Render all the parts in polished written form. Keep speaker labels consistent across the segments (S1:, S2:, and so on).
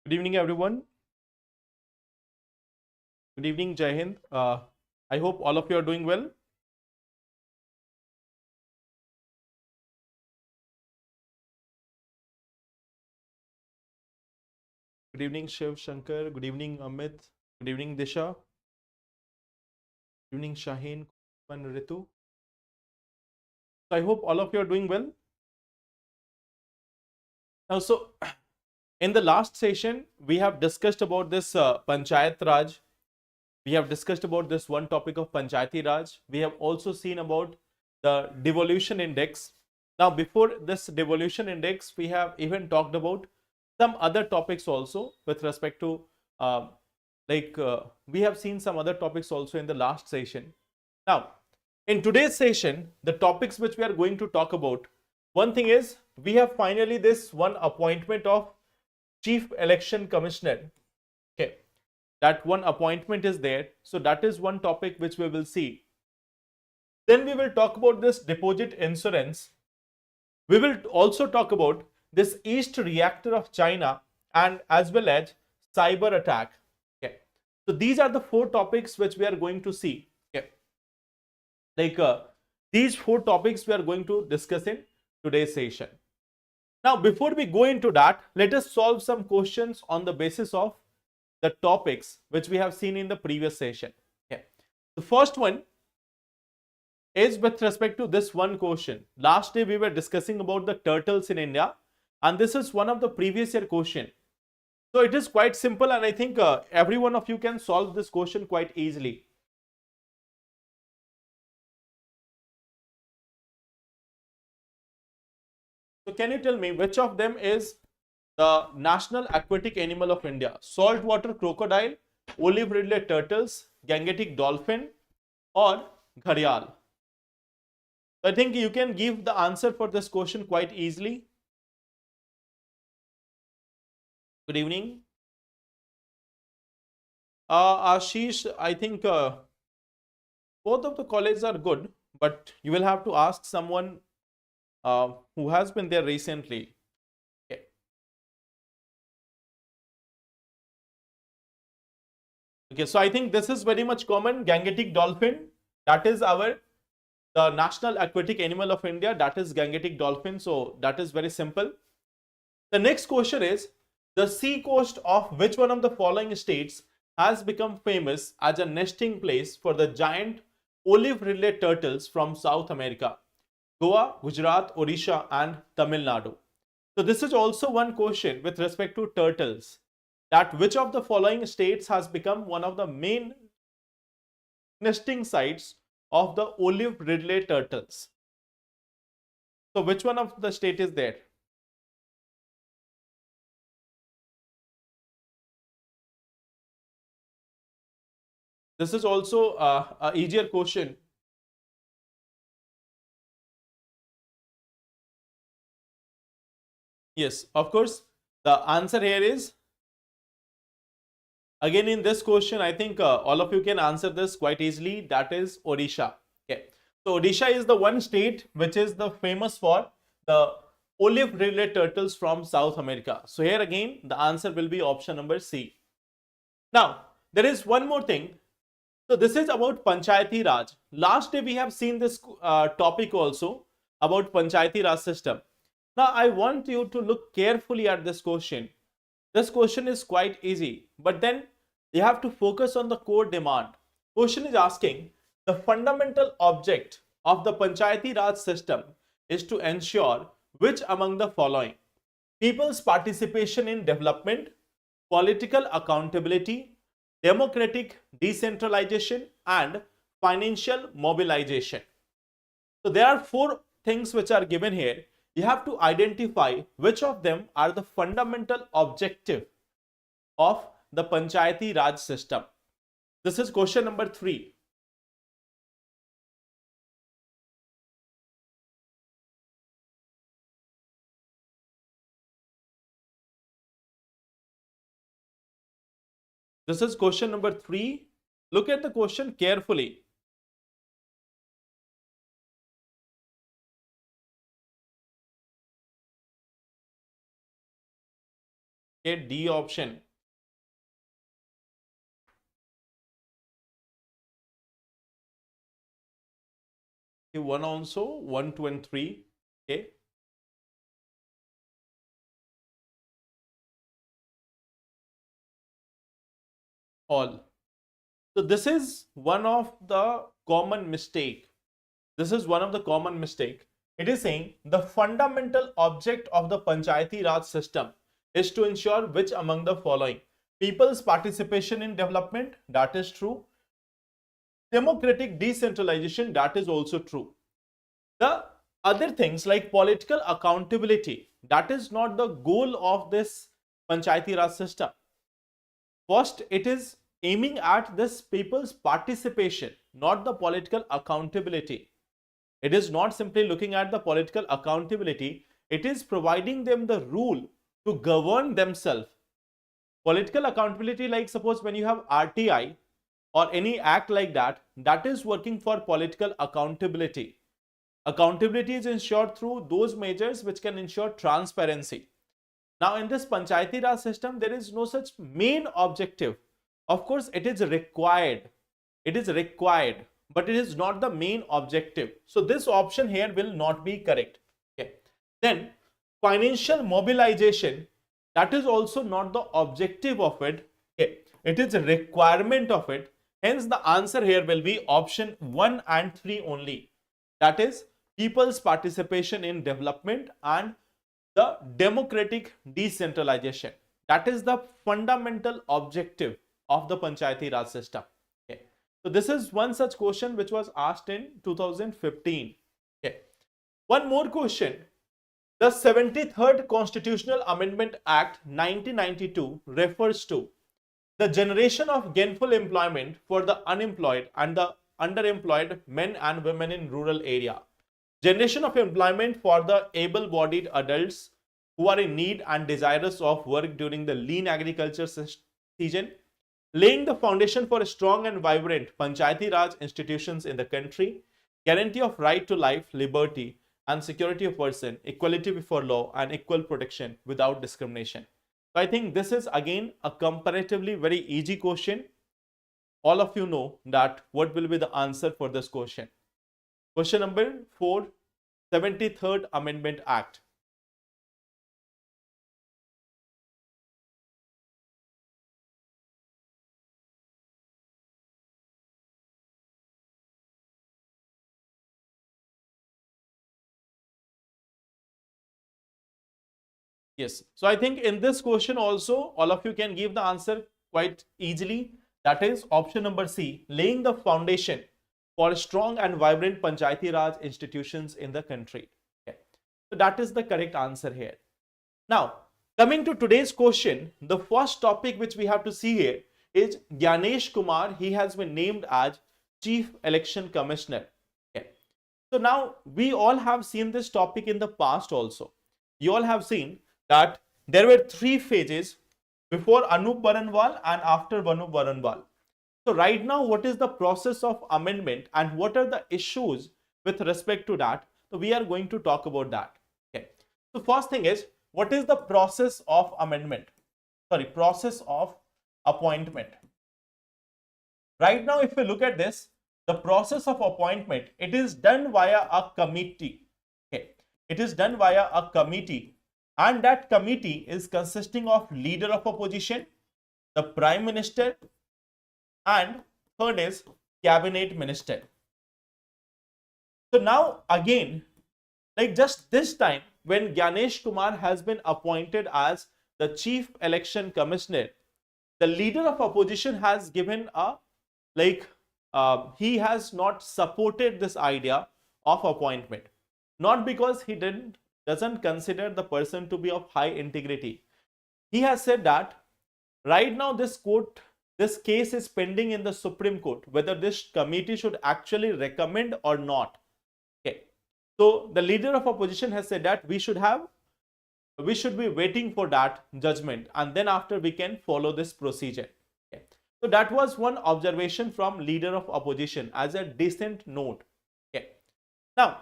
S1: Good evening, everyone. Good evening, Jai Hind. I hope all of you are doing well. Good evening, Shiv Shankar. Good evening, Amit. Good evening, Disha. Good evening, Shaheen and Ritu. So I hope all of you are doing well. Now, in the last session, we have discussed about this Panchayat Raj. We have discussed about this one topic of Panchayati Raj. We have also seen about the devolution index. Now, before this devolution index, we have even talked about some other topics also with respect to we have seen some other topics also in the last session. Now, in today's session, the topics which we are going to talk about, one thing is we have finally this one appointment of Chief Election Commissioner. Okay, that one appointment is there. So that is one topic which we will see. Then we will talk about this deposit insurance. We will also talk about this East reactor of China and as well as cyber attack. Okay, so these are the four topics which we are going to see. Okay, these four topics we are going to discuss in today's session. Now, before we go into that, let us solve some questions on the basis of the topics which we have seen in the previous session. Okay. The first one is with respect to this one question. Last day we were discussing about the turtles in India, and this is one of the previous year question. So it is quite simple, and I think every one of you can solve this question quite easily. So can you tell me which of them is the national aquatic animal of India? Saltwater crocodile, olive ridley turtles, Gangetic dolphin, or gharial? I think you can give the answer for this question quite easily. Good evening. Ashish, I think both of the colleges are good, but you will have to ask someone who has been there recently. Okay. Okay, so I think this is very much common. Gangetic dolphin, that is the national aquatic animal of India, that is Gangetic dolphin. So that is very simple. The next question is, the sea coast of which one of the following states has become famous as a nesting place for the giant olive ridley turtles from South America? Goa, Gujarat, Odisha, and Tamil Nadu. So this is also one question with respect to turtles, that which of the following states has become one of the main nesting sites of the olive ridley turtles? So which one of the state is there? This is also a easier question. Yes, of course. The answer here is, again in this question, I think all of you can answer this quite easily. That is Odisha. Okay. So Odisha is the one state which is the famous for the olive ridley turtles from South America. So here again, the answer will be option number C. Now, there is one more thing. So this is about Panchayati Raj. Last day we have seen this topic also about Panchayati Raj system. Now I want you to look carefully at this question. This question is quite easy, but then you have to focus on the core demand. Question is asking, the fundamental object of the Panchayati Raj system is to ensure which among the following: people's participation in development, political accountability, democratic decentralization, and financial mobilization. So there are four things which are given here. You have to identify which of them are the fundamental objective of the Panchayati Raj system. This is question number 3. This is question number 3. Look at the question carefully. Okay, D option. Okay, 1 also, 1, 2 and 3. Okay. All. So this is one of the common mistake. This is one of the common mistake. It is saying the fundamental object of the Panchayati Raj system is to ensure which among the following: people's participation in development, that is true. Democratic decentralization, that is also true. The other things like political accountability, that is not the goal of this Panchayati Raj system. First, it is aiming at this people's participation, not the political accountability. It is not simply looking at the political accountability, it is providing them the rule to govern themselves. Political accountability, like suppose when you have RTI or any act like that, that is working for political accountability. Accountability is ensured through those measures which can ensure transparency. Now, in this Panchayati Raj system, there is no such main objective. Of course, it is required. It is required, but it is not the main objective. So, this option here will not be correct. Okay. Then, financial mobilization, that is also not the objective of it. Okay. It is a requirement of it. Hence, the answer here will be option 1 and 3 only. That is people's participation in development and the democratic decentralization. That is the fundamental objective of the Panchayati Raj system. Okay. So this is one such question which was asked in 2015. Okay. One more question. The 73rd Constitutional Amendment Act 1992 refers to the generation of gainful employment for the unemployed and the underemployed men and women in rural area. Generation of employment for the able-bodied adults who are in need and desirous of work during the lean agriculture season. Laying the foundation for a strong and vibrant Panchayati Raj institutions in the country. Guarantee of right to life, liberty and security of person, equality before law and equal protection without discrimination. So I think this is again a comparatively very easy question. All of you know that what will be the answer for this question. Question number 4, 73rd Amendment Act. Yes. So I think in this question also, all of you can give the answer quite easily. That is option number C, laying the foundation for strong and vibrant Panchayati Raj institutions in the country. Okay. So that is the correct answer here. Now, coming to today's question, the first topic which we have to see here is Gyanesh Kumar. He has been named as Chief Election Commissioner. Okay. So now we all have seen this topic in the past also. You all have seen that there were 3 phases before Anup Baranwal and after Anup Baranwal. So right now, what is the process of amendment and what are the issues with respect to that? So we are going to talk about that. Okay. So first thing is, what is the process of amendment? Sorry, process of appointment. Right now, if we look at this, the process of appointment, it is done via a committee. Okay. It is done via a committee, and that committee is consisting of leader of opposition, the prime minister, and third is cabinet minister. So now again, like just this time, when Gyanesh Kumar has been appointed as the Chief Election Commissioner, the leader of opposition has given a he has not supported this idea of appointment. Not because he doesn't consider the person to be of high integrity. He has said that right now this case is pending in the Supreme Court, whether this committee should actually recommend or not. Okay. So the leader of opposition has said that we should be waiting for that judgment, and then after we can follow this procedure. Okay. So that was one observation from leader of opposition as a decent note. Okay. Now,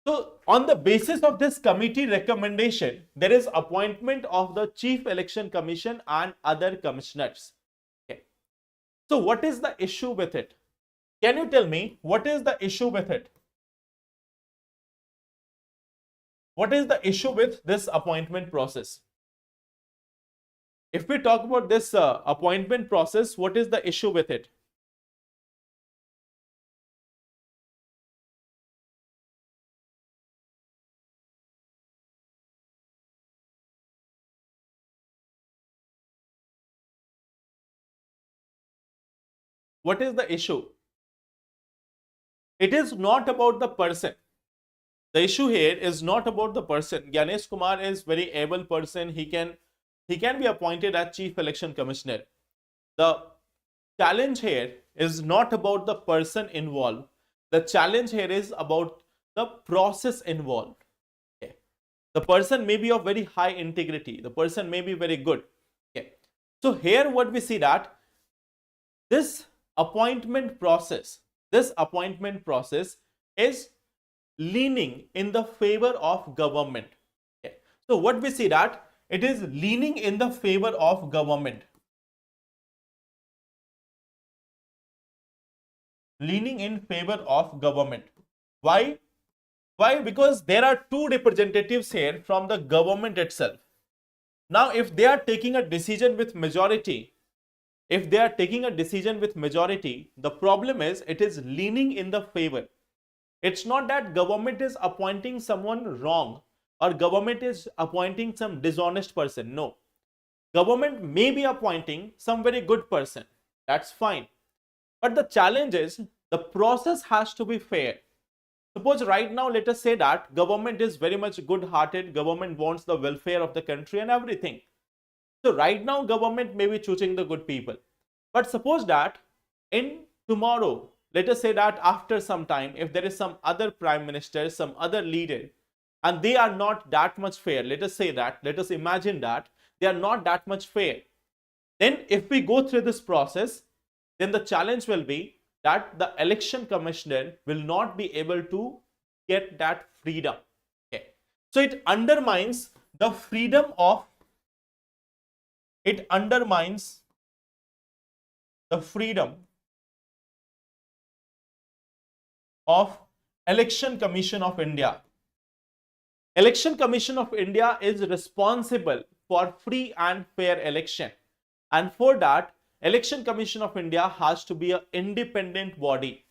S1: So on the basis of this committee recommendation, there is appointment of the Chief Election Commission and other commissioners. Okay. So what is the issue with it? Can you tell me what is the issue with it? What is the issue with this appointment process? If we talk about this appointment process, what is the issue with it? What is the issue? It is not about the person. The issue here is not about the person. Gyanesh Kumar is very able person. He can be appointed as Chief Election Commissioner. The challenge here is not about the person involved. The challenge here is about the process involved. Okay. The person may be of very high integrity. The person may be very good. Okay. So here what we see that this appointment process is leaning in the favor of government. Okay. So what we see that it is leaning in the favor of government. Leaning in favor of government. Why? Why? Because there are two representatives here from the government itself. Now, if they are taking a decision with majority, the problem is it is leaning in the favor. It's not that government is appointing someone wrong or government is appointing some dishonest person. No. Government may be appointing some very good person. That's fine. But the challenge is the process has to be fair. Suppose right now, let us say that government is very much good-hearted. Government wants the welfare of the country and everything. So right now, government may be choosing the good people. But suppose that in tomorrow, let us say that after some time, if there is some other prime minister, some other leader, and they are not that much fair, let us say that, let us imagine that they are not that much fair. Then if we go through this process, then the challenge will be that the election commissioner will not be able to get that freedom. Okay. So it undermines the freedom of Election Commission of India. Election Commission of India is responsible for free and fair election, and for that Election Commission of India has to be an independent body.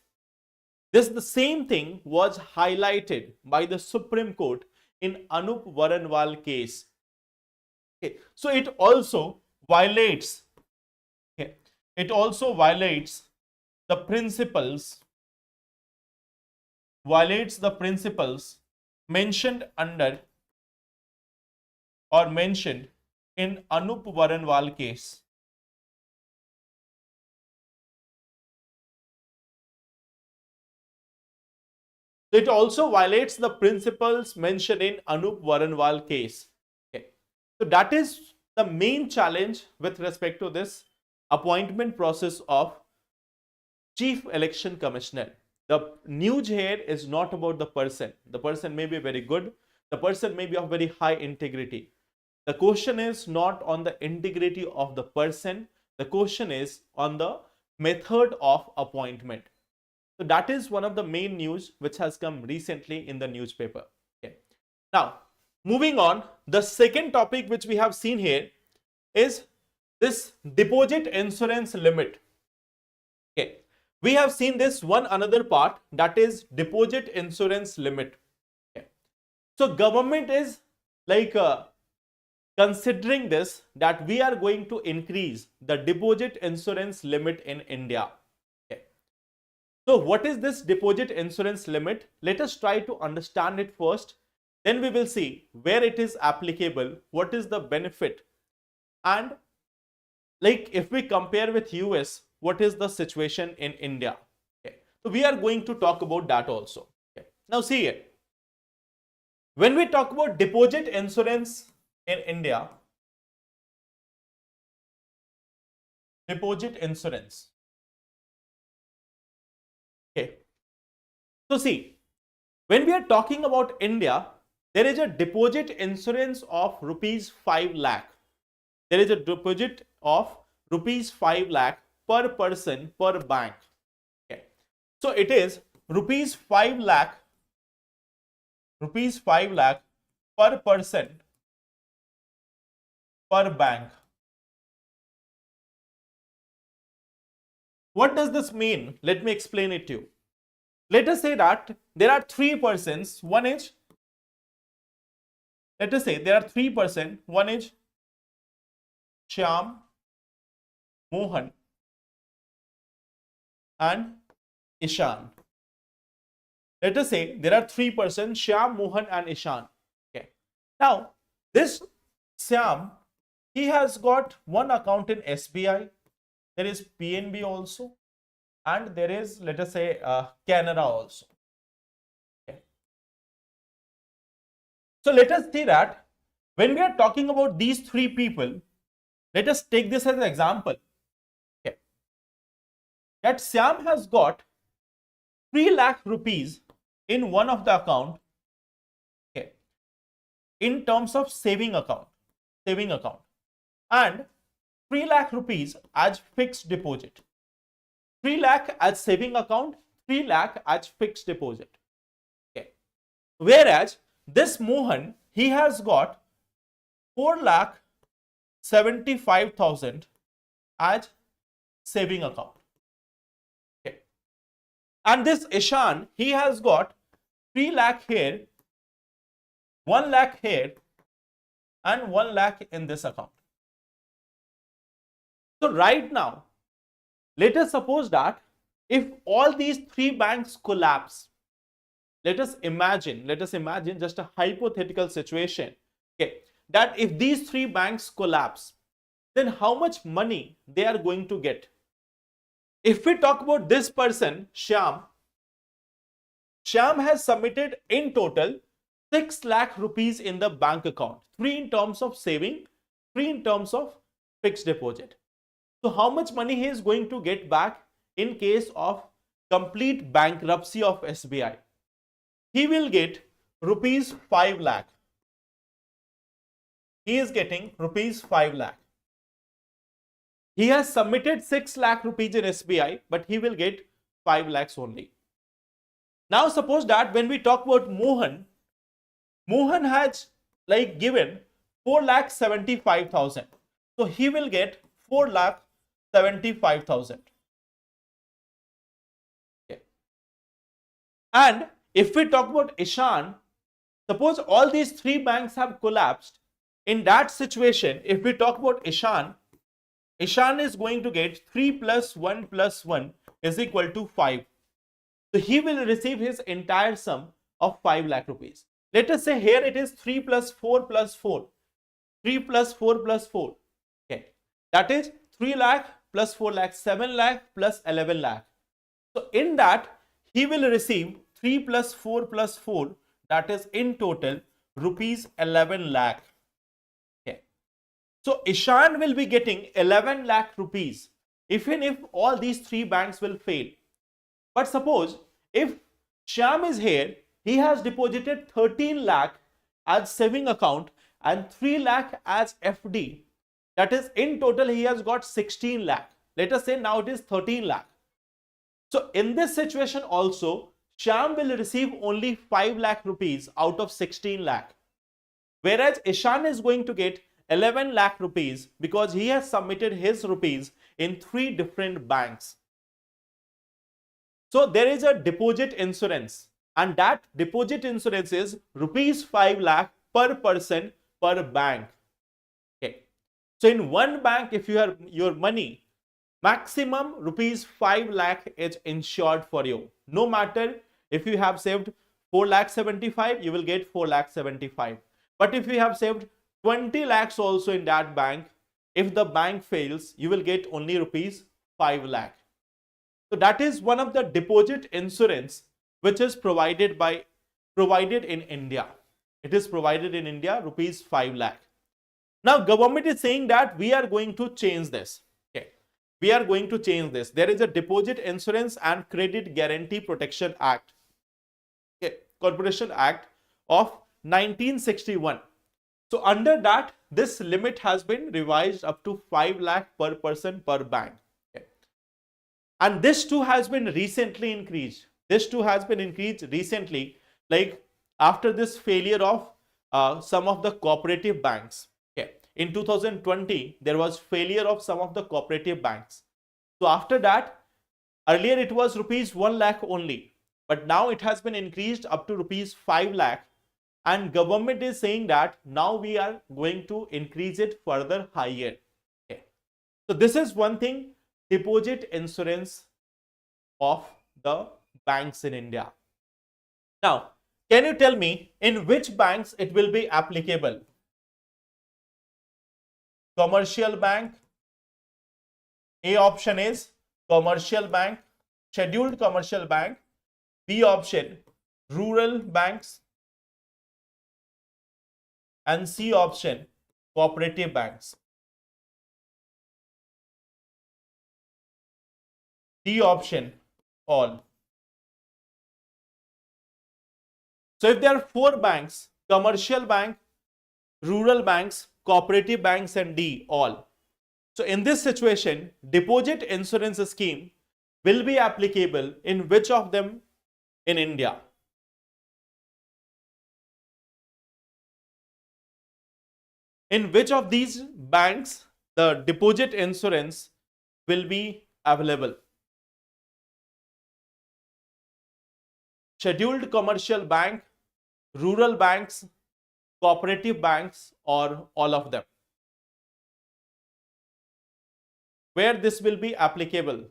S1: The same thing was highlighted by the Supreme Court in Anup Varanwal case. Okay. So it also violates the principles mentioned in Anup Varanwal case. It also violates the principles mentioned in Anup Varanwal case. Okay. So that is the main challenge with respect to this appointment process of Chief Election Commissioner. The news here is not about the person. The person may be very good. The person may be of very high integrity. The question is not on the integrity of the person. The question is on the method of appointment. So that is one of the main news which has come recently in the newspaper. Okay. Now, moving on, the second topic which we have seen here is this deposit insurance limit. Okay. We have seen this one another part, that is deposit insurance limit. Okay. So government is like considering this, that we are going to increase the deposit insurance limit in India. So what is this deposit insurance limit? Let us try to understand it first. Then we will see where it is applicable, what is the benefit, and like if we compare with US, what is the situation in India. Okay. So we are going to talk about that also. Okay. Now see here. When we talk about deposit insurance in India, deposit insurance. Okay. So see, When we are talking about India, there is a deposit insurance of rupees 5 lakh. There is a deposit of rupees 5 lakh per person per bank. Okay. So it is rupees 5 lakh per person per bank. What does this mean? Let me explain it to you. Let us say that there are three persons. One is, let us say there are three persons. One is Shyam, Mohan, and Ishan. Let us say there are three persons, Shyam, Mohan, and Ishan. Okay. Now, this Shyam, he has got one account in SBI. There is PNB also, and there is, let us say, Canada also. Okay. So let us see that when we are talking about these three people, let us take this as an example. Okay. That Shyam has got 3 lakh rupees in one of the account, okay, in terms of saving account, and 3 lakh rupees as fixed deposit. 3 lakh as saving account, 3 lakh as fixed deposit. Okay. Whereas this Mohan, he has got 4 lakh 75,000 as saving account. Okay. And this Ishan, he has got 3 lakh here, 1 lakh here, and 1 lakh in this account. So right now, let us suppose that if all these three banks collapse, let us imagine just a hypothetical situation, okay, that if these three banks collapse, then how much money they are going to get? If we talk about this person, Shyam has submitted in total 6 lakh rupees in the bank account, 3 in terms of saving, 3 in terms of fixed deposit. So how much money he is going to get back in case of complete bankruptcy of SBI? He will get rupees 5 lakh. He is getting rupees 5 lakh. He has submitted 6 lakh rupees in SBI, but he will get 5 lakhs only. Now suppose that when we talk about Mohan has like given 4 lakh 75,000. So he will get 4 lakh 75,000. Okay. And if we talk about Ishan, suppose all these three banks have collapsed. In that situation, if we talk about Ishan is going to get 3 plus 1 plus 1 is equal to 5. So he will receive his entire sum of 5 lakh rupees. Let us say here it is 3 plus 4 plus 4. 3 plus 4 plus 4. Okay. That is 3 lakh plus 4 lakh, 7 lakh plus 11 lakh. So in that, he will receive 3 plus 4 plus 4, that is in total rupees 11 lakh. Okay. So Ishan will be getting 11 lakh rupees even if all these three banks will fail. But suppose if Shyam is here, he has deposited 13 lakh as saving account and 3 lakh as FD. That is in total he has got 16 lakh. Let us say now it is 13 lakh. So in this situation also, Shyam will receive only 5 lakh rupees out of 16 lakh. Whereas Ishan is going to get 11 lakh rupees because he has submitted his rupees in 3 different banks. So there is a deposit insurance, and that deposit insurance is rupees 5 lakh per person per bank. Okay. So in one bank, if you have your money, maximum rupees 5 lakh is insured for you. No matter if you have saved 4 lakh 75, you will get 4 lakh 75. But if you have saved 20 lakhs also in that bank, if the bank fails, you will get only rupees 5 lakh. So that is one of the deposit insurance which is provided in India. It is provided in India, rupees 5 lakh. Now government is saying that we are going to change this. Okay. We are going to change this. There is a Deposit Insurance and Credit Guarantee Protection Act. Okay. Corporation Act of 1961. So under that, this limit has been revised up to 5 lakh per person per bank. Okay. And this too has been recently increased. This too has been increased recently, like after this failure of some of the cooperative banks. Okay. In 2020, there was failure of some of the cooperative banks. So after that, earlier it was rupees 1 lakh only, but now it has been increased up to rupees 5 lakh. And government is saying that now we are going to increase it further higher. Okay. So this is one thing, deposit insurance of the banks in India. Now, can you tell me in which banks it will be applicable? Commercial bank. A option is commercial bank, scheduled commercial bank. B option, rural banks. And C option, cooperative banks. D option, all. So if there are 4 banks, commercial bank, rural banks, cooperative banks, and D, all. So in this situation, deposit insurance scheme will be applicable in which of them in India? In which of these banks the deposit insurance will be available? Scheduled commercial bank, rural banks, cooperative banks, or all of them? Where this will be applicable?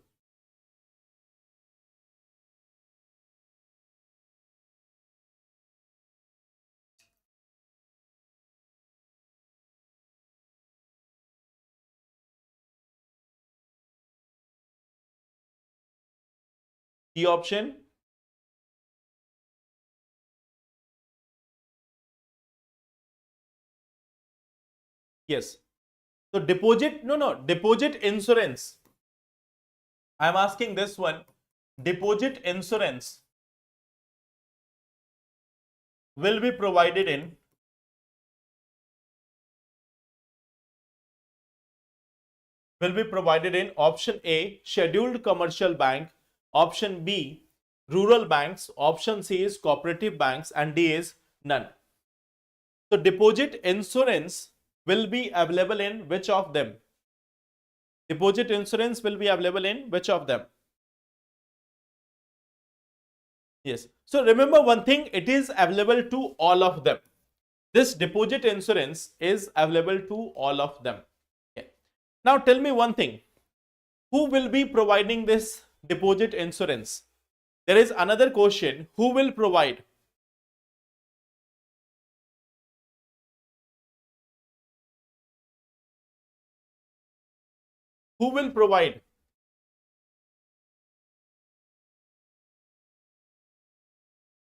S1: D option. Yes. So deposit insurance. I am asking this one. Deposit insurance will be provided in option A, scheduled commercial bank, option B, rural banks, option C is cooperative banks, and D is none. So deposit insurance will be available in which of them? Deposit insurance will be available in which of them? Yes. So remember one thing, it is available to all of them. This deposit insurance is available to all of them. Okay. Now tell me one thing, who will be providing this deposit insurance? There is another question, who will provide? Who will provide?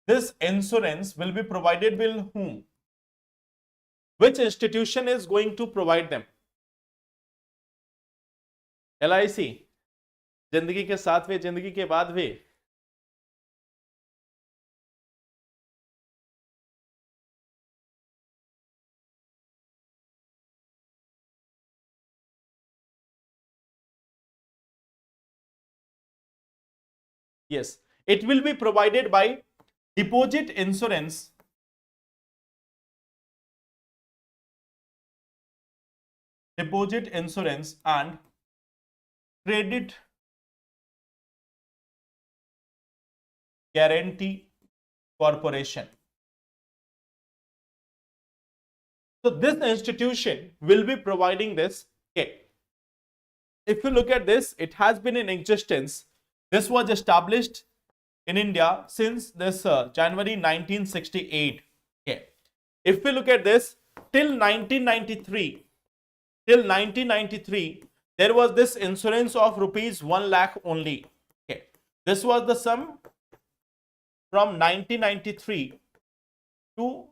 S1: This insurance will be provided by whom? Which institution is going to provide them? LIC, जिंदगी के साथ वे, जिंदगी के बाद वे. Yes, it will be provided by deposit insurance. Deposit insurance and credit guarantee corporation. So this institution will be providing this. Okay. If you look at this, it has been in existence. This was established in India since this January 1968. Okay. If we look at this, till 1993, there was this insurance of rupees 1 lakh only. Okay. This was the sum from 1993 to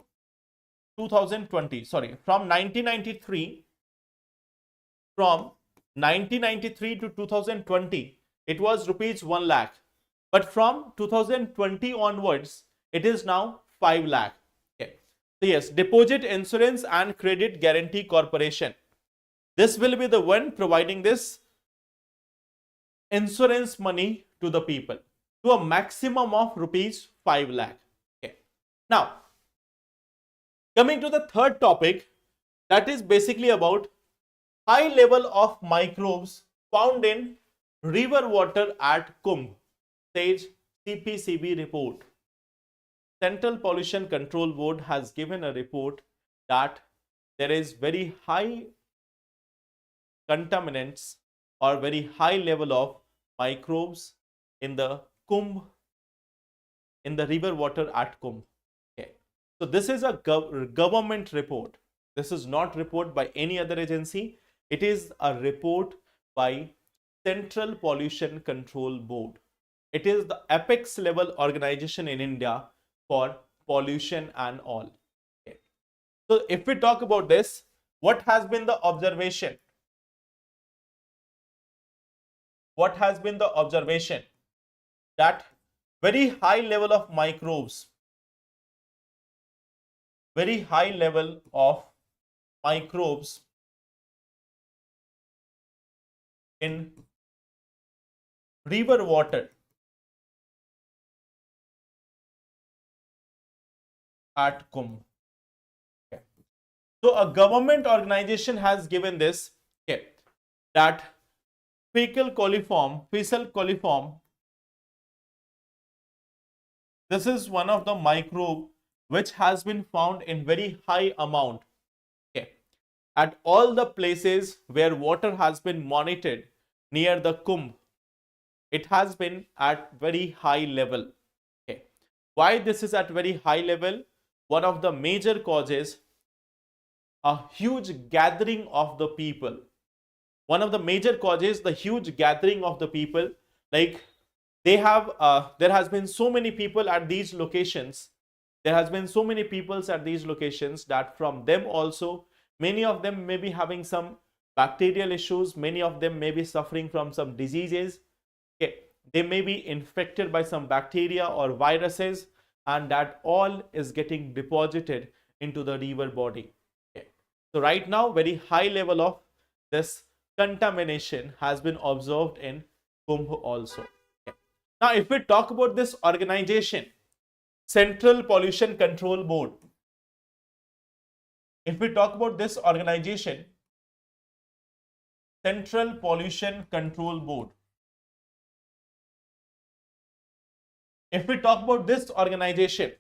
S1: 2020. Sorry, from 1993 to 2020, it was rupees 1 lakh. But from 2020 onwards, it is now 5 lakh. Okay. So yes, Deposit Insurance and Credit Guarantee Corporation. This will be the one providing this insurance money to the people to a maximum of rupees 5 lakh. Okay. Now, coming to the third topic, that is basically about high level of microbes found in river water at Kumbh, says CPCB report. Central Pollution Control Board has given a report that there is very high contaminants or very high level of microbes in the Kumbh, in the river water at Kumbh. Okay. So this is a government report. This is not report by any other agency. It is a report by Central Pollution Control Board. It is the apex level organization in India for pollution and all. Okay. So if we talk about this, what has been the observation? What has been the observation? That very high level of microbes, very high level of microbes in river water at Kumbh. Okay. So a government organization has given this, okay, that fecal coliform, this is one of the microbe which has been found in very high amount, okay, at all the places where water has been monitored near the Kumbh. It has been at very high level. Okay. Why this is at very high level? One of the major causes, a huge gathering of the people. One of the major causes, the huge gathering of the people. Like they have, there has been so many people at these locations. There has been so many peoples at these locations that from them also, many of them may be having some bacterial issues. Many of them may be suffering from some diseases. Okay. They may be infected by some bacteria or viruses, and that all is getting deposited into the river body. Okay. So right now, very high level of this contamination has been observed in Kumbh also. Okay. Now, if we talk about this organization, Central Pollution Control Board, if we talk about this organization, Central Pollution Control Board, if we talk about this organization,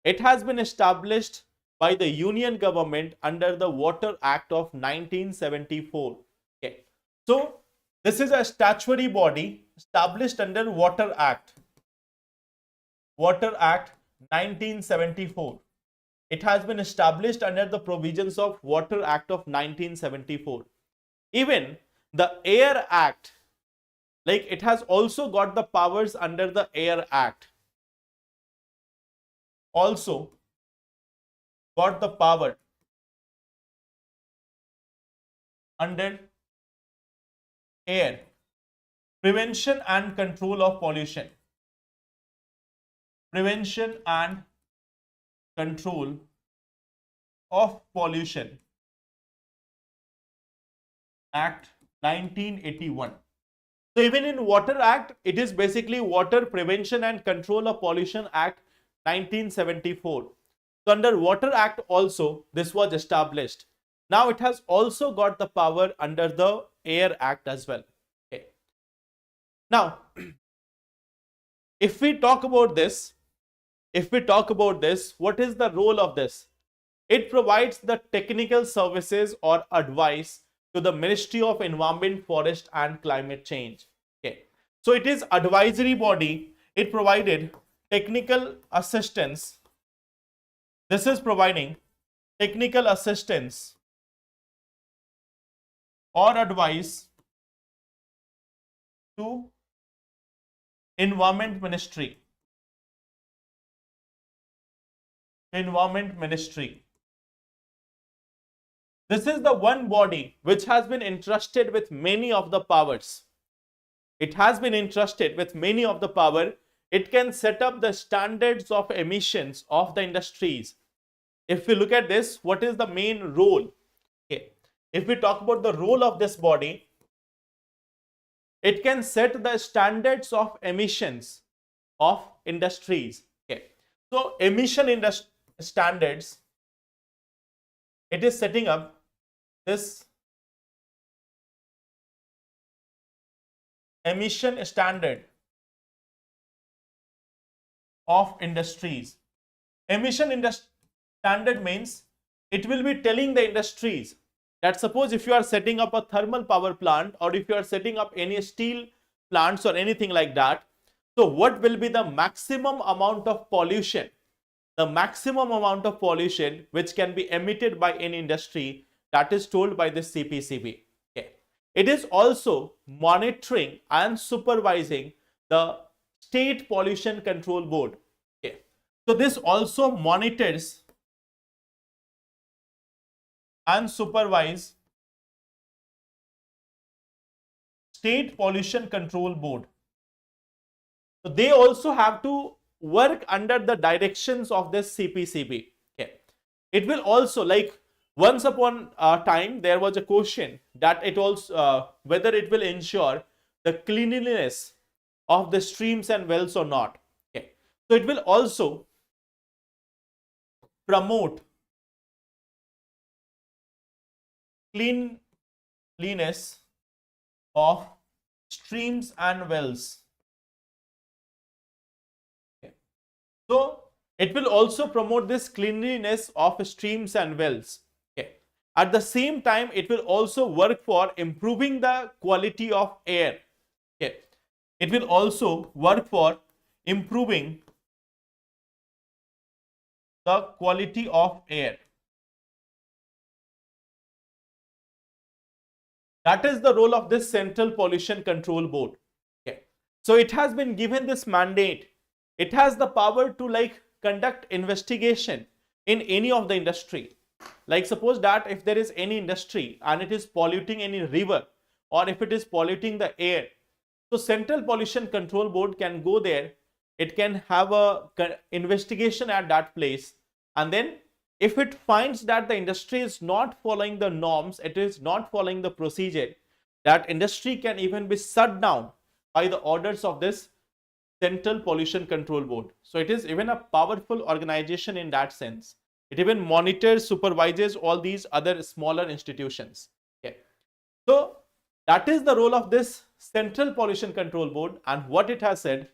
S1: it has been established by the Union government under the Water Act of 1974. Okay. So this is a statutory body established under Water Act 1974. It has been established under the provisions of Water Act of 1974. Even the Air Act, like it has also got the powers under the Air Act. Also got the power under air, prevention and control of pollution. Prevention and control of pollution Act 1981. So even in Water Act, it is basically Water Prevention and Control of Pollution Act 1974. So under Water Act also this was established. Now it has also got the power under the Air Act as well. Okay. Now, if we talk about this, what is the role of this? It provides the technical services or advice to the Ministry of Environment, Forest and Climate Change. Okay. So it is advisory body. It provided technical assistance. This is providing technical assistance or advice to Environment Ministry. Environment Ministry. This is the one body which has been entrusted with many of the powers. It has been entrusted with many of the power it can set up the standards of emissions of the industries. If we look at this, what is the main role? Okay. If we talk about the role of this body, it can set the standards of emissions of industries. Okay. So emission standards, it is setting up this emission standard of industries. Emission standard means it will be telling the industries that suppose if you are setting up a thermal power plant or if you are setting up any steel plants or anything like that, so what will be the maximum amount of pollution? The maximum amount of pollution which can be emitted by any industry, that is told by this CPCB. Okay. It is also monitoring and supervising the State Pollution Control Board. Okay. So this also monitors and supervise State Pollution Control Board. So they also have to work under the directions of this CPCB. Okay. It will also, like once upon a time there was a question that it also whether it will ensure the cleanliness of the streams and wells or not. Okay. So it will also promote cleanliness of streams and wells. Okay. So it will also promote this cleanliness of streams and wells. Okay. At the same time, it will also work for improving the quality of air. Okay. It will also work for improving the quality of air. That is the role of this Central Pollution Control Board. Okay. So it has been given this mandate. It has the power to conduct investigation in any of the industry. Like suppose that if there is any industry and it is polluting any river or if it is polluting the air, so Central Pollution Control Board can go there. It can have a investigation at that place, and then if it finds that the industry is not following the norms, it is not following the procedure, that industry can even be shut down by the orders of this Central Pollution Control Board. So it is even a powerful organization in that sense. It even monitors, supervises all these other smaller institutions. Okay. So that is the role of this Central Pollution Control Board, and what it has said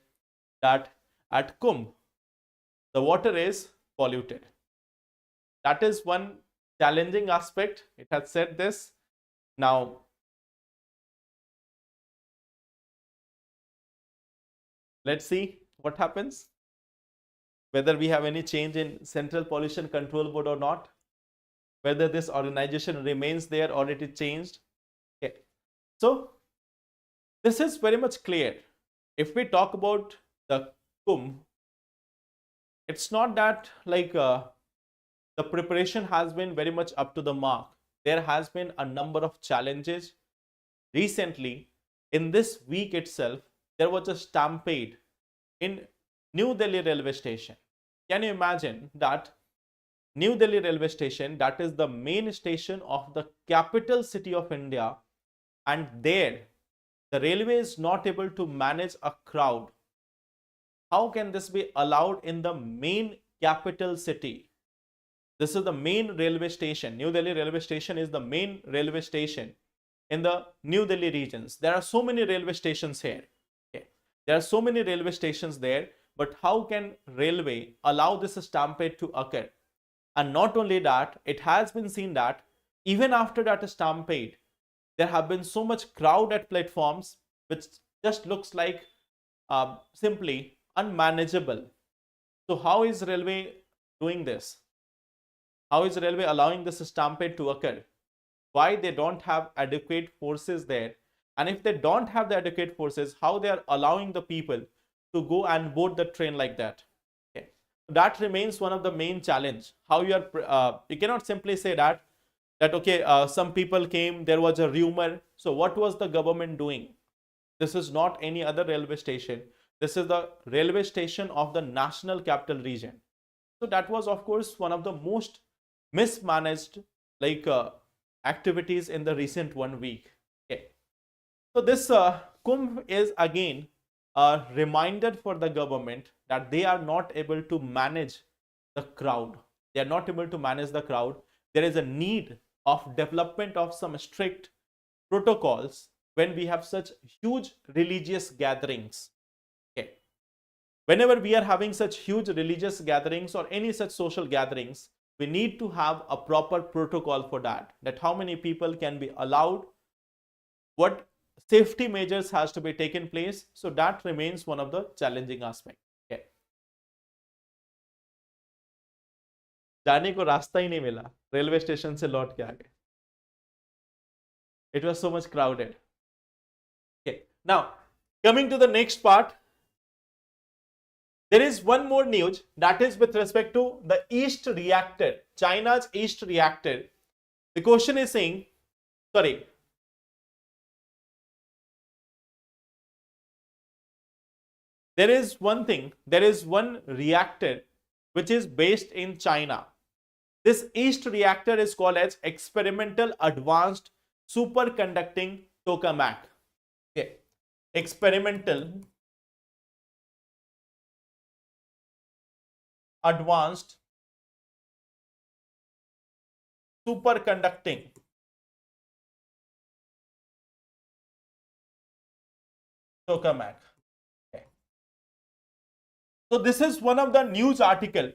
S1: that at Kumbh, the water is polluted. That is one challenging aspect. It has said this. Now, let's see what happens, whether we have any change in Central Pollution Control Board or not, whether this organization remains there or it is changed. Okay. So this is very much clear. If we talk about the Kumbh, it's not that the preparation has been very much up to the mark. There has been a number of challenges. Recently, in this week itself, there was a stampede in New Delhi railway station. Can you imagine that New Delhi railway station, that is the main station of the capital city of India, and there the railway is not able to manage a crowd. How can this be allowed in the main capital city? This is the main railway station. New Delhi railway station is the main railway station in the New Delhi regions. There are so many railway stations here. Okay. There are so many railway stations there, but how can railway allow this stampede to occur? And not only that, it has been seen that even after that stampede, there have been so much crowd at platforms which just looks like simply unmanageable. So how is railway doing this? How is railway allowing this stampede to occur? Why they don't have adequate forces there? And if they don't have the adequate forces, how they are allowing the people to go and board the train like that? Okay. That remains one of the main challenge. How you are, you cannot simply say that okay, some people came, there was a rumor. So what was the government doing? This is not any other railway station. This is the railway station of the National Capital Region. So that was, of course, one of the most mismanaged activities in the recent 1 week. Okay. So this Kumbh is again a reminder for the government that they are not able to manage the crowd. They are not able to manage the crowd. There is a need of development of some strict protocols when we have such huge religious gatherings. Okay. Whenever we are having such huge religious gatherings or any such social gatherings, we need to have a proper protocol for that. That how many people can be allowed, what safety measures has to be taken place. So that remains one of the challenging aspects. Okay. जाने को रास्ता ही नहीं मिला, railway station से लौट के आ गए. It was so much crowded. Okay. Now, coming to the next part, there is one more news, that is with respect to the East reactor, China's East reactor. The question is saying, sorry, there is one thing, there is one reactor which is based in China. This East reactor is called as Experimental Advanced Superconducting Tokamak. Okay. Experimental Advanced Superconducting Tokamak. Okay. So this is one of the news article.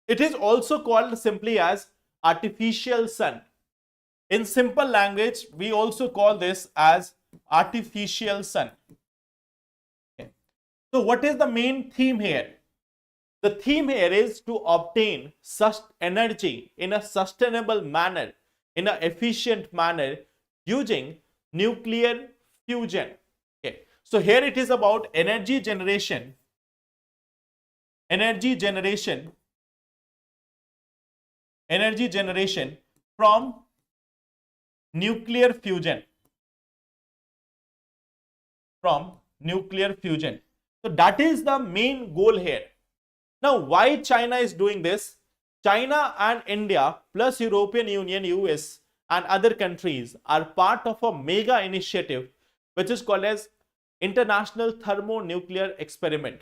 S1: It is also called simply as artificial sun. In simple language, we also call this as artificial sun. Okay. So what is the main theme here? The theme here is to obtain such energy in a sustainable manner, in an efficient manner using nuclear fusion. Okay. So here it is about energy generation from nuclear fusion. So that is the main goal here. Now, why China is doing this? China and India plus European Union, US and other countries are part of a mega initiative which is called as International Thermonuclear Experiment.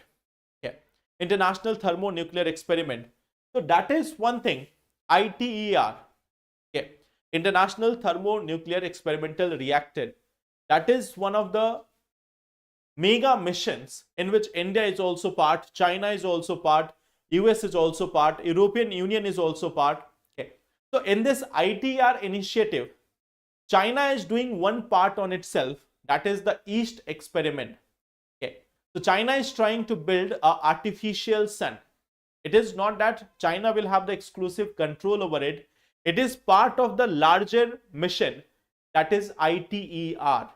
S1: Okay. International Thermonuclear Experiment. So that is one thing. ITER, okay, International Thermonuclear Experimental Reactor. That is one of the mega missions in which India is also part, China is also part, US is also part, European Union is also part. Okay. So in this ITER initiative, China is doing one part on itself, that is the East experiment. Okay. So China is trying to build an artificial sun. It is not that China will have the exclusive control over it. It is part of the larger mission, that is ITER.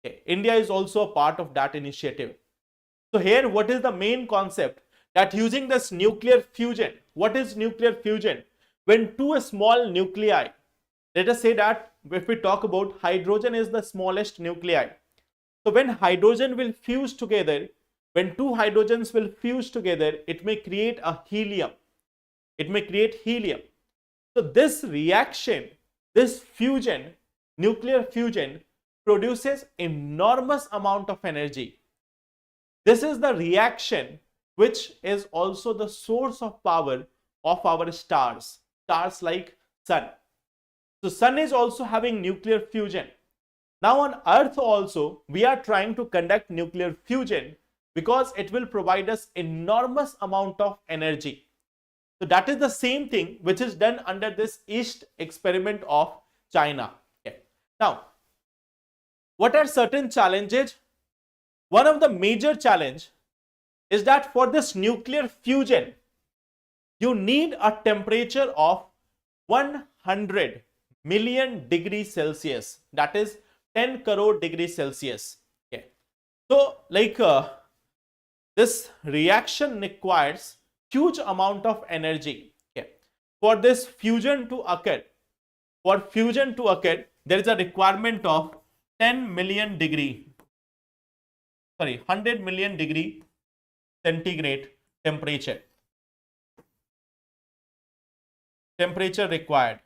S1: Okay. India is also a part of that initiative. So here what is the main concept? That using this nuclear fusion. What is nuclear fusion? When two small nuclei, let us say that if we talk about hydrogen is the smallest nuclei. So when hydrogen will fuse together, when two hydrogens will fuse together, it may create a helium. It may create helium. So this reaction, this fusion, nuclear fusion, produces enormous amount of energy. This is the reaction which is also the source of power of our stars. Stars like sun. So sun is also having nuclear fusion. Now on Earth also, we are trying to conduct nuclear fusion because it will provide us enormous amount of energy. So that is the same thing which is done under this East experiment of China. Okay. Now, what are certain challenges? One of the major challenge is that for this nuclear fusion, you need a temperature of 100 million degrees Celsius. That is 10 crore degrees Celsius. Okay. So like this reaction requires huge amount of energy. Okay. For this fusion to occur, there is a requirement of 10 million degree 100 million degree centigrade temperature. Temperature required.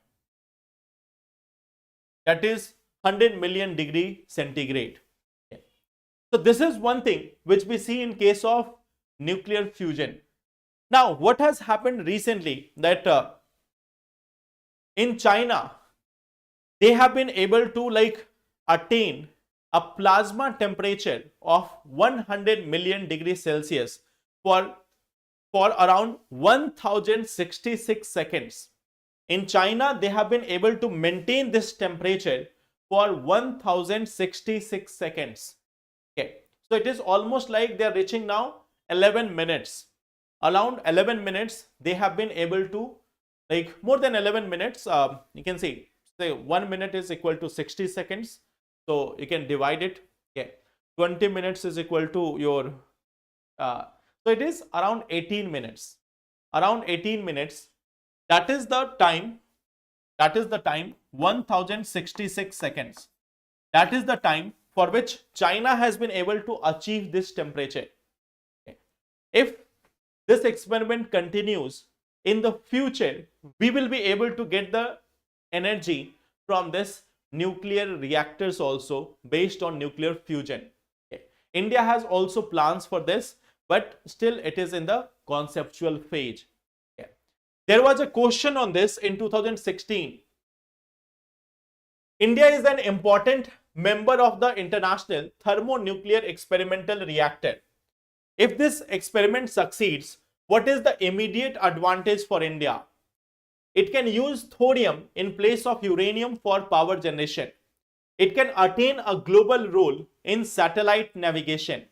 S1: That is 100 million degree centigrade. Okay. So this is one thing which we see in case of nuclear fusion. Now, what has happened recently that in China, they have been able to attain a plasma temperature of 100 million degrees Celsius for around 1066 seconds. In China, they have been able to maintain this temperature for 1066 seconds. Okay, so it is almost like they are reaching now 11 minutes. Around 11 minutes, they have been able to, more than 11 minutes, you can see, say 1 minute is equal to 60 seconds. So you can divide it. Okay, 20 minutes is equal to your, so it is around 18 minutes. Around 18 minutes. That is the time 1066 seconds. That is the time for which China has been able to achieve this temperature. Okay. If this experiment continues in the future, we will be able to get the energy from this nuclear reactors also based on nuclear fusion. Okay. India has also plans for this, but still it is in the conceptual phase. There was a question on this in 2016. India is an important member of the International Thermonuclear Experimental Reactor. If this experiment succeeds, what is the immediate advantage for India? It can use thorium in place of uranium for power generation. It can attain a global role in satellite navigation.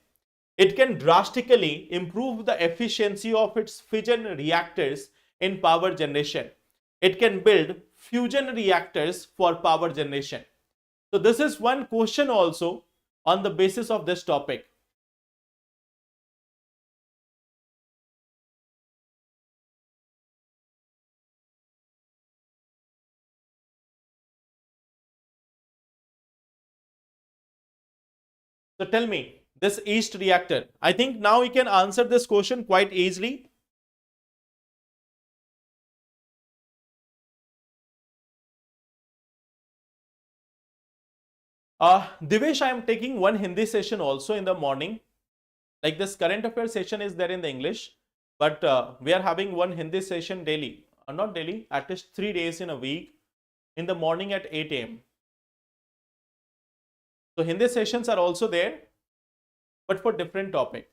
S1: It can drastically improve the efficiency of its fission reactors in power generation. It can build fusion reactors for power generation. So this is one question also on the basis of this topic. So tell me, this yeast reactor, I think now we can answer this question quite easily. Divesh, I am taking one Hindi session also in the morning. Like this current affairs session is there in the English, but we are having one Hindi session daily, not daily, at least 3 days in a week, in the morning at 8 a.m. So Hindi sessions are also there, but for different topic.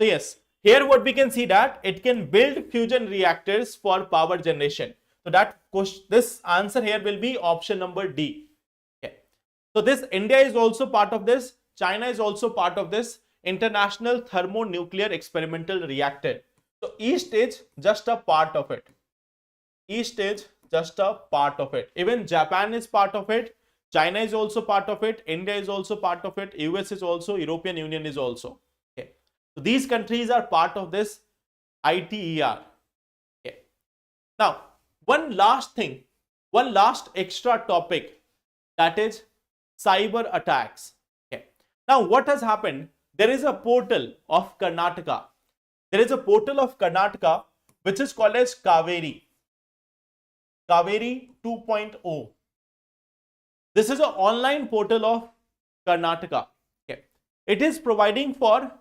S1: So yes, here what we can see that it can build fusion reactors for power generation. So that question, this answer here will be option number D. Okay. So this India is also part of this. China is also part of this International Thermonuclear Experimental Reactor. So each is just a part of it. Each is just a part of it. Even Japan is part of it. China is also part of it. India is also part of it. US is also. European Union is also. Okay. So these countries are part of this ITER. Okay. Now, one last thing, one last extra topic, that is cyber attacks. Okay. Now, what has happened? There is a portal of Karnataka. There is a portal of Karnataka which is called as Kaveri 2.0. This is an online portal of Karnataka. Okay. It is providing for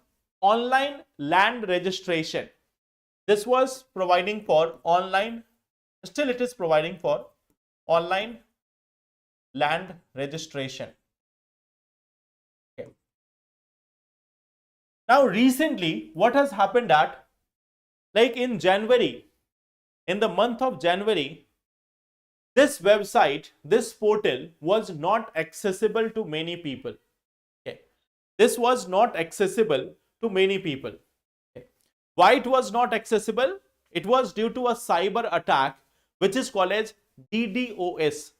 S1: online land registration. This was providing for online, still it is providing for online land registration. Okay. Now recently what has happened that, like in January, in the month of January, this website, this portal was not accessible to many people. Okay. This was not accessible to many people. Okay. Why it was not accessible? It was due to a cyber attack which is called as DDoS,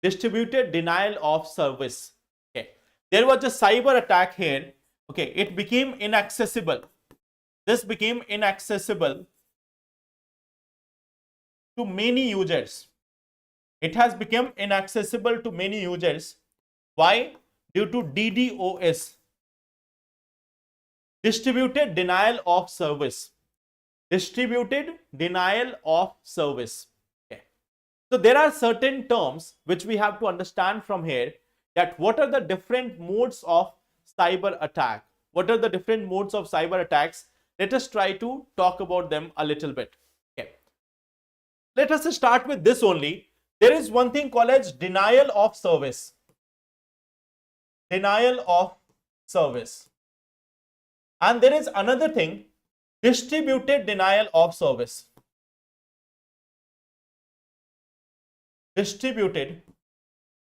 S1: Distributed Denial of Service. Okay. There was a cyber attack here. Okay. It became inaccessible. This became inaccessible to many users. It has become inaccessible to many users. Why? Due to DDoS, distributed denial of service. Distributed denial of service. Okay. So there are certain terms which we have to understand from here, that what are the different modes of cyber attack. What are the different modes of cyber attacks? Let us try to talk about them a little bit. Okay. Let us start with this only. There is one thing called as denial of service. Denial of service. And there is another thing, distributed denial of service. Distributed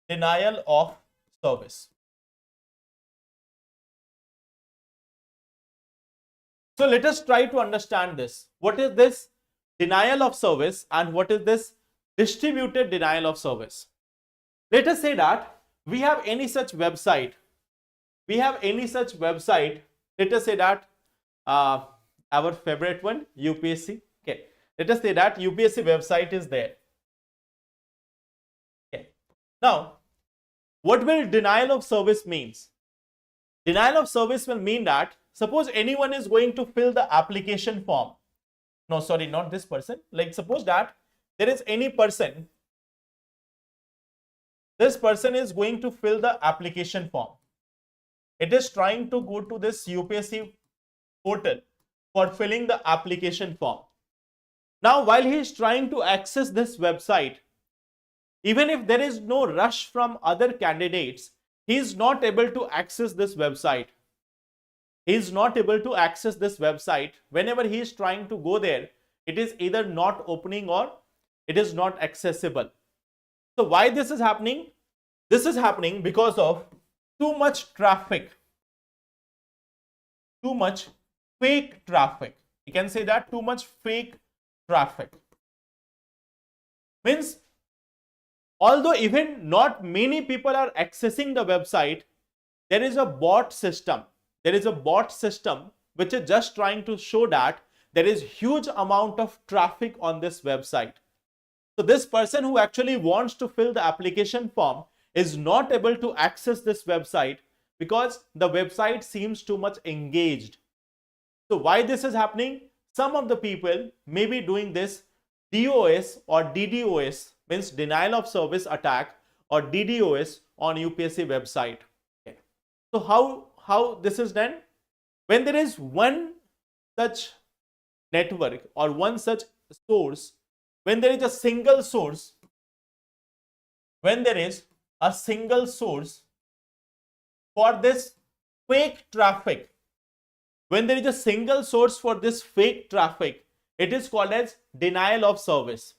S1: denial of service. So let us try to understand this. What is this denial of service and what is this distributed denial of service? Let us say that we have any such website. Let us say that our favorite one, UPSC. Okay. Let us say that UPSC website is there. Okay. Now, what will denial of service means? Denial of service will mean that suppose anyone is going to fill the application form. No, sorry, not this person. Like suppose that there is any person. This person is going to fill the application form. It is trying to go to this UPSC portal for filling the application form. Now, while he is trying to access this website, even if there is no rush from other candidates, he is not able to access this website. He is not able to access this website. Whenever he is trying to go there, it is either not opening or it is not accessible. So why this is happening? This is happening because of too much traffic. Too much fake traffic. You can say that too much fake traffic. Means, although even not many people are accessing the website, there is a bot system. There is a bot system which is just trying to show that there is huge amount of traffic on this website. So this person who actually wants to fill the application form is not able to access this website because the website seems too much engaged. So why this is happening? Some of the people may be doing this DOS or DDoS, means denial of service attack, or DDoS on UPSC website. Okay. So how this is done? When there is one such network or one such source, when there is a single source, for this fake traffic, when there is a single source for this fake traffic, it is called as denial of service.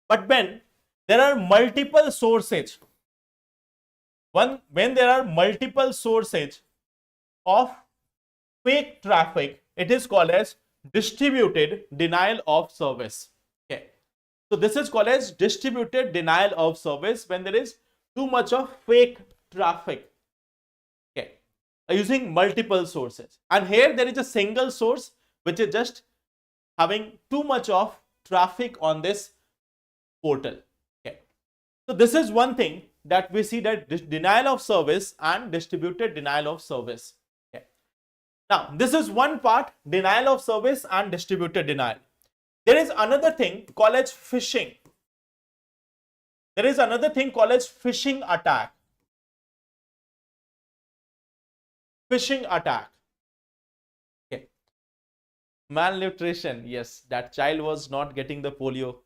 S1: But when there are multiple sources, when there are multiple sources of fake traffic, it is called as distributed denial of service. Okay. So this is called as distributed denial of service when there is too much of fake traffic. Okay. Using multiple sources. And here there is a single source which is just having too much of traffic on this portal. Okay. So this is one thing that we see, that denial of service and distributed denial of service. Okay. Now this is one part, denial of service and distributed denial. There is another thing called as phishing. There is another thing called as phishing attack. Phishing attack. Okay. Malnutrition. Yes, that child was not getting the polio.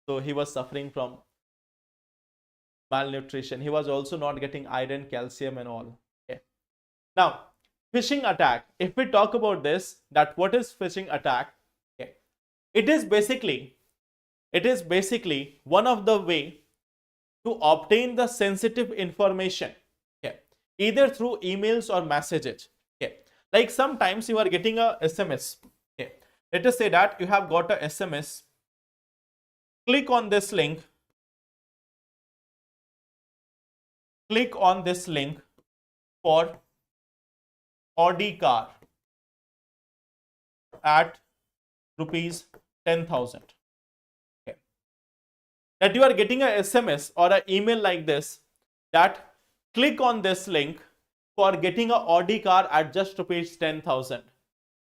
S1: So he was suffering from malnutrition. He was also not getting iron, calcium and all. Okay. Now, phishing attack. If we talk about this, that what is phishing attack? Okay. It is basically one of the way to obtain the sensitive information. Okay. Either through emails or messages. Okay. Like sometimes you are getting a SMS. Okay. Let us say that you have got a SMS. Click on this link. Click on this link for Audi car at rupees 10,000. Okay. That you are getting a SMS or an email like this, that click on this link for getting a Audi car at just rupees 10,000.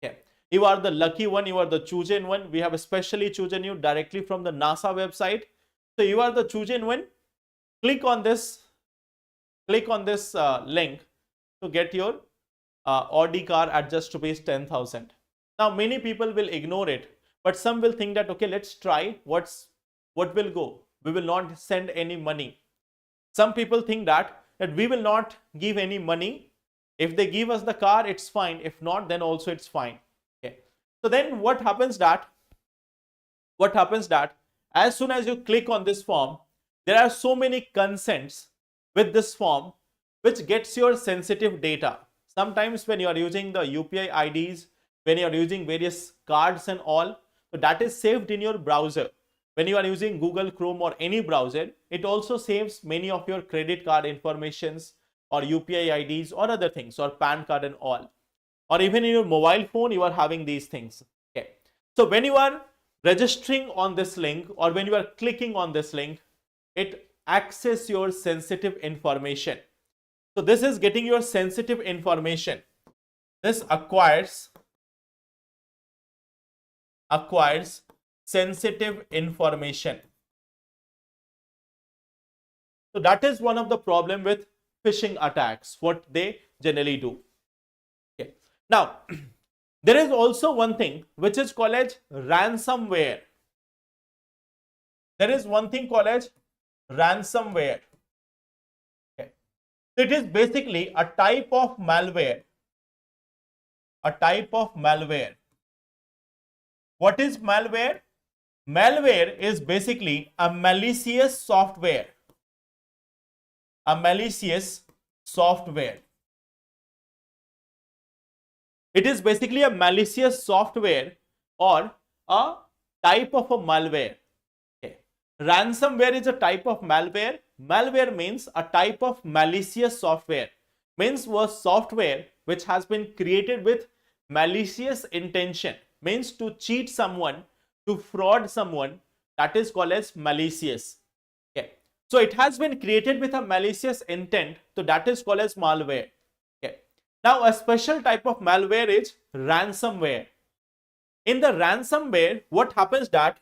S1: Okay. You are the lucky one, you are the chosen one. We have specially chosen you directly from the NASA website. So you are the chosen one. Click on this link to get your Audi car at just rupees 10,000. Now many people will ignore it, but some will think that okay, let's try. What will go? We will not send any money. Some people think that we will not give any money. If they give us the car, it's fine. If not, then also it's fine. Okay. So then what happens that as soon as you click on this form, there are so many consents with this form which gets your sensitive data. Sometimes when you are using the UPI IDs, when you are using various cards and all, so that is saved in your browser. When you are using Google Chrome or any browser, it also saves many of your credit card informations or UPI IDs or other things, or PAN card and all. Or even in your mobile phone, you are having these things. Okay. So when you are registering on this link or when you are clicking on this link, it accesses your sensitive information. So this is getting your sensitive information. This acquires sensitive information. So that is one of the problem with phishing attacks, what they generally do. Okay. Now, there is also one thing which is called as ransomware. There is one thing called as ransomware. Okay. It is basically a type of malware. What is malware? Malware is basically a malicious software. It is basically a malicious software or a type of a malware. Okay. Ransomware is a type of malware. Malware means a type of malicious software. Means was software which has been created with malicious intention. Means to cheat someone, to fraud someone, that is called as malicious. Okay. So it has been created with a malicious intent, so that is called as malware. Okay. Now a special type of malware is ransomware. In the ransomware, what happens that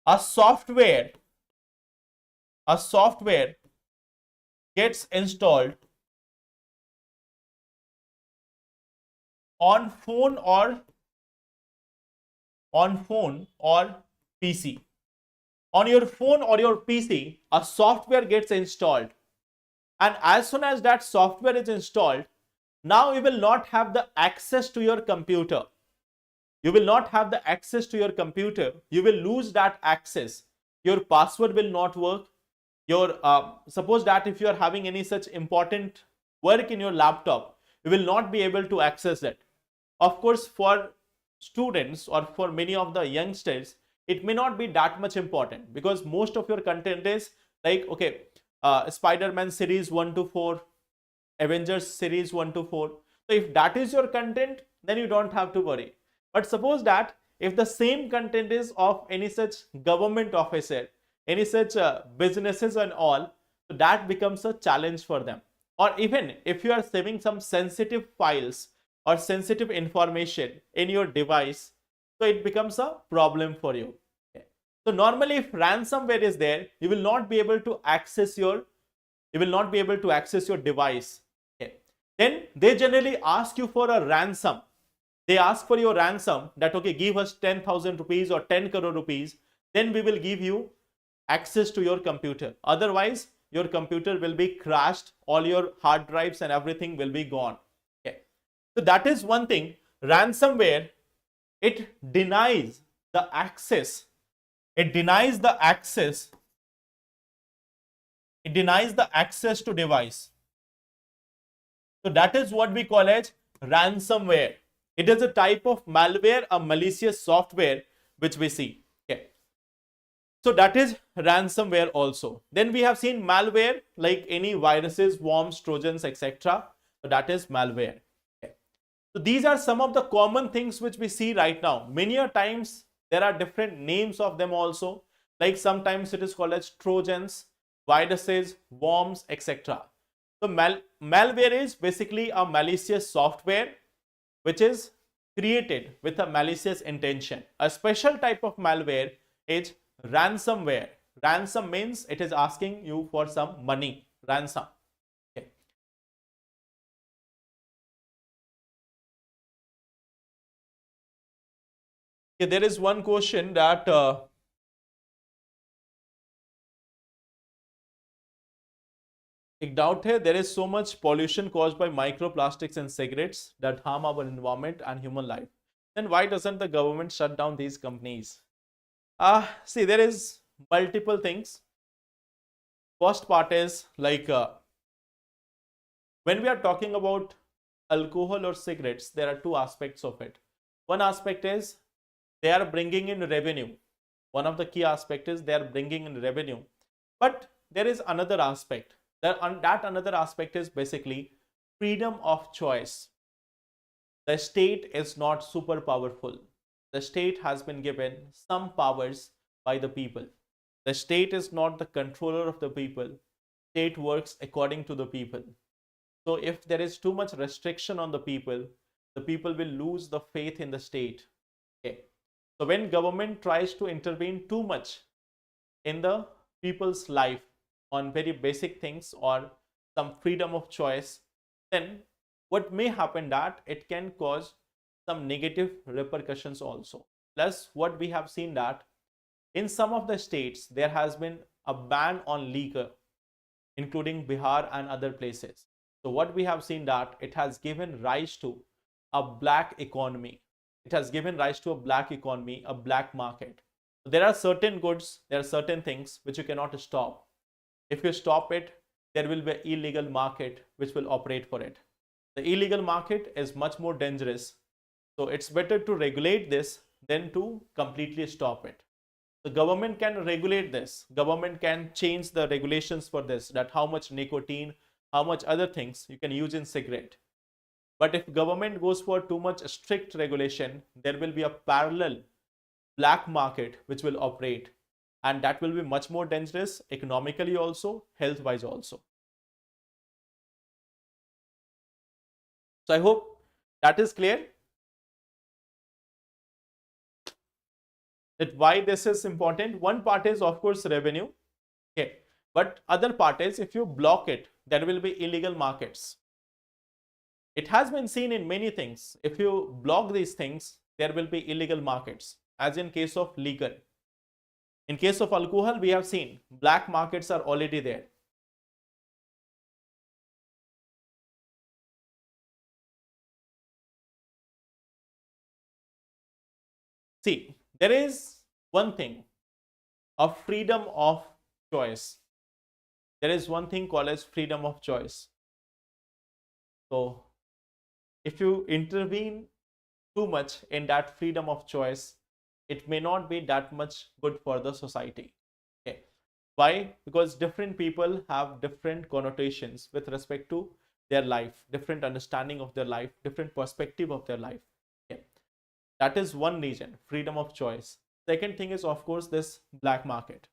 S1: a software gets installed on phone or PC. On your phone or your PC, a software gets installed, and as soon as that software is installed, now you will not have the access to your computer. You will lose that access. Your password will not work. Your suppose that if you are having any such important work in your laptop, you will not be able to access it. Of course, for students or for many of the youngsters, it may not be that much important because most of your content is like, okay, Spider-Man series 1 to 4, Avengers series 1 to 4. So if that is your content, then you don't have to worry. But suppose that if the same content is of any such government officer, any such businesses and all, so that becomes a challenge for them. Or even if you are saving some sensitive files or sensitive information in your device, so it becomes a problem for you. Okay. So normally if ransomware is there, you will not be able to access your device. Okay. Then they generally ask you for a ransom. They ask for your ransom that okay, give us 10,000 rupees or 10 crore rupees, then we will give you access to your computer. Otherwise, your computer will be crashed, all your hard drives and everything will be gone. Okay. So that is one thing. Ransomware, it denies the access. It denies the access to device. So that is what we call as ransomware. It is a type of malware, a malicious software which we see. Okay. So that is ransomware also. Then we have seen malware like any viruses, worms, trojans, etc. So that is malware. Okay. So these are some of the common things which we see right now. Many a times there are different names of them also. Like sometimes it is called as trojans, viruses, worms, etc. So malware is basically a malicious software which is created with a malicious intention. A special type of malware is ransomware. Ransom means it is asking you for some money, ransom. Okay. Okay, there is one question that एक doubt है, there is so much pollution caused by microplastics and cigarettes that harm our environment and human life. Then why doesn't the government shut down these companies? See, there is multiple things. First part is like when we are talking about alcohol or cigarettes, there are two aspects of it. One aspect is they are bringing in revenue. One of the key aspects is they are bringing in revenue. But there is another aspect. That another aspect is basically freedom of choice. The state is not super powerful. The state has been given some powers by the people. The state is not the controller of the people. State works according to the people. So if there is too much restriction on the people will lose the faith in the state. Okay. So when government tries to intervene too much in the people's life on very basic things or some freedom of choice, then what may happen that it can cause some negative repercussions also. Plus, what we have seen that in some of the states there has been a ban on liquor, including Bihar and other places. So what we have seen that it has given rise to a black economy. It has given rise to a black economy, a black market. There are certain goods, there are certain things which you cannot stop. If you stop it, there will be an illegal market which will operate for it. The illegal market is much more dangerous. So it's better to regulate this than to completely stop it. The government can regulate this. Government can change the regulations for this, that how much nicotine, how much other things you can use in cigarette. But if government goes for too much strict regulation, there will be a parallel black market which will operate, and that will be much more dangerous economically also, health wise also. So I hope that is clear that why this is important. One part is of course revenue, okay, but other part is if you block it, there will be illegal markets. It has been seen in many things. If you block these things, there will be illegal markets, as in case of liquor. In case of alcohol, we have seen black markets are already there. See, there is one thing of freedom of choice. There is one thing called as freedom of choice. So if you intervene too much in that freedom of choice, it may not be that much good for the society. Okay. Why? Because different people have different connotations with respect to their life, different understanding of their life, different perspective of their life. Okay. That is one reason, freedom of choice. Second thing is of course this black market.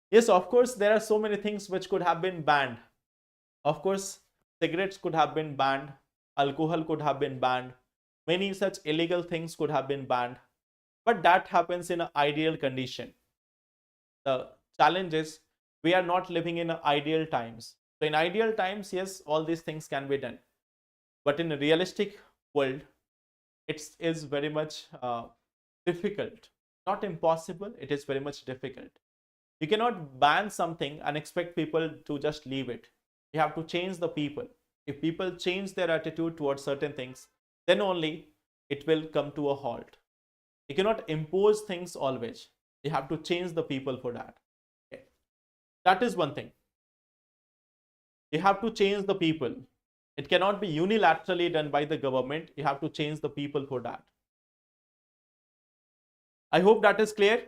S1: Yes, of course, there are so many things which could have been banned. Of course, cigarettes could have been banned, alcohol could have been banned, many such illegal things could have been banned, but that happens in an ideal condition. The challenge is we are not living in ideal times. So in ideal times, yes, all these things can be done. But in a realistic world, it is very much difficult. Not impossible, it is very much difficult. You cannot ban something and expect people to just leave it. You have to change the people. If people change their attitude towards certain things, then only it will come to a halt. You cannot impose things always. You have to change the people for that. Okay. That is one thing. You have to change the people. It cannot be unilaterally done by the government. You have to change the people for that. I hope that is clear.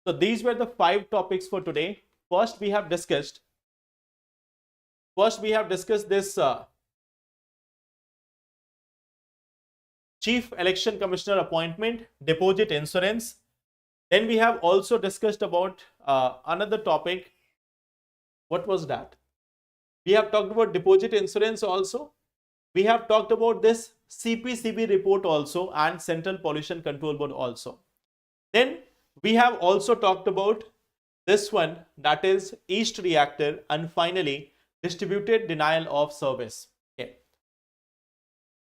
S1: So these were the 5 topics for today. First, we have discussed this Chief Election Commissioner appointment, deposit insurance. Then we have also discussed about another topic. What was that? We have talked about deposit insurance also. We have talked about this CPCB report also and Central Pollution Control Board also. Then we have also talked about this one, that is East reactor, and finally distributed denial of service. Okay.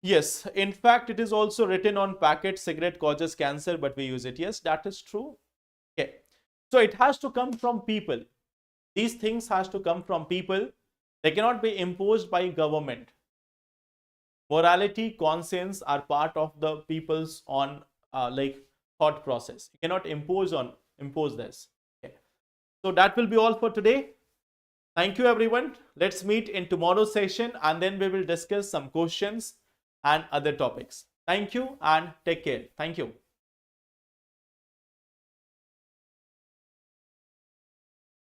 S1: Yes, in fact, it is also written on packet cigarette causes cancer, but we use it. Yes, that is true. Okay. So it has to come from people. These things has to come from people. They cannot be imposed by government. Morality, conscience are part of the people's on like thought process. You cannot impose this. Okay. So that will be all for today. Thank you everyone. Let's meet in tomorrow's session and then we will discuss some questions and other topics. Thank you and take care. Thank you.